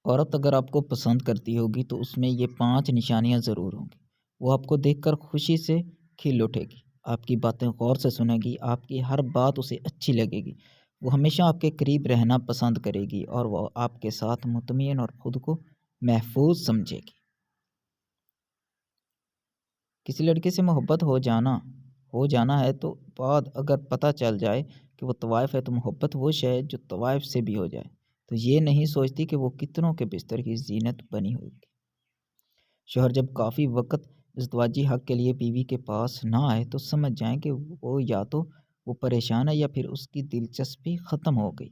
عورت اگر آپ کو پسند کرتی ہوگی تو اس میں یہ 5 نشانیاں ضرور ہوں گی۔ وہ آپ کو دیکھ کر خوشی سے کھل اٹھے گی، آپ کی باتیں غور سے سنے گی، آپ کی ہر بات اسے اچھی لگے گی۔ وہ ہمیشہ آپ کے قریب رہنا پسند کرے گی اور وہ آپ کے ساتھ مطمئن اور خود کو محفوظ سمجھے گی۔ کسی لڑکے سے محبت ہو جانا ہے تو بعد اگر پتہ چل جائے کہ وہ طوائف ہے تو محبت وہ شے ہے جو طوائف سے بھی ہو جائے تو یہ نہیں سوچتی کہ وہ کتنوں کے بستر کی زینت بنی ہوگی۔ شوہر جب کافی وقت ازدواجی حق کے لیے بیوی کے پاس نہ آئے تو سمجھ جائیں کہ وہ یا تو وہ پریشان ہے یا پھر اس کی دلچسپی ختم ہو گئی۔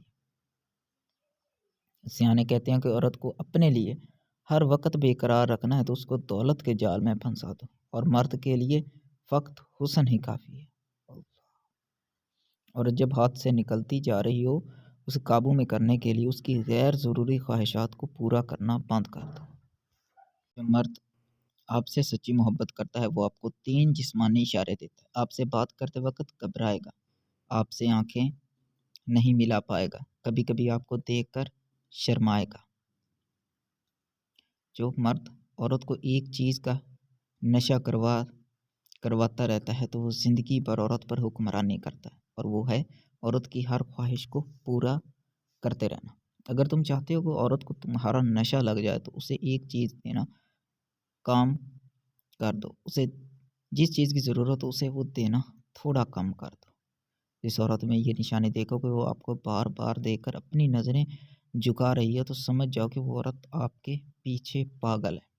سیانے کہتے ہیں کہ عورت کو اپنے لیے ہر وقت بے قرار رکھنا ہے تو اس کو دولت کے جال میں پھنسا دو، اور مرد کے لیے فقط حسن ہی کافی ہے۔ اور جب ہاتھ سے نکلتی جا رہی ہو اسے قابو میں کرنے کے لیے اس کی غیر ضروری خواہشات کو پورا کرنا بند کر دو۔ جو مرد آپ سے سچی محبت کرتا ہے وہ آپ کو 3 جسمانی اشارے دیتا ہے۔ آپ سے بات کرتے وقت گھبرائے گا، آپ سے آنکھیں نہیں ملا پائے گا، کبھی کبھی آپ کو دیکھ کر شرمائے گا۔ جو مرد عورت کو ایک چیز کا نشہ کرواتا رہتا ہے تو وہ زندگی بھر عورت پر حکمرانی کرتا ہے، اور وہ ہے عورت کی ہر خواہش کو پورا کرتے رہنا۔ اگر تم چاہتے ہو کہ عورت کو تمہارا نشہ لگ جائے تو اسے ایک چیز دینا کام کر دو، اسے جس چیز کی ضرورت ہو اسے وہ دینا تھوڑا کم کر دو۔ اس عورت میں یہ نشانی دیکھو کہ وہ آپ کو بار بار دیکھ کر اپنی نظریں جھکا رہی ہے تو سمجھ جاؤ کہ وہ عورت آپ کے پیچھے پاگل ہے۔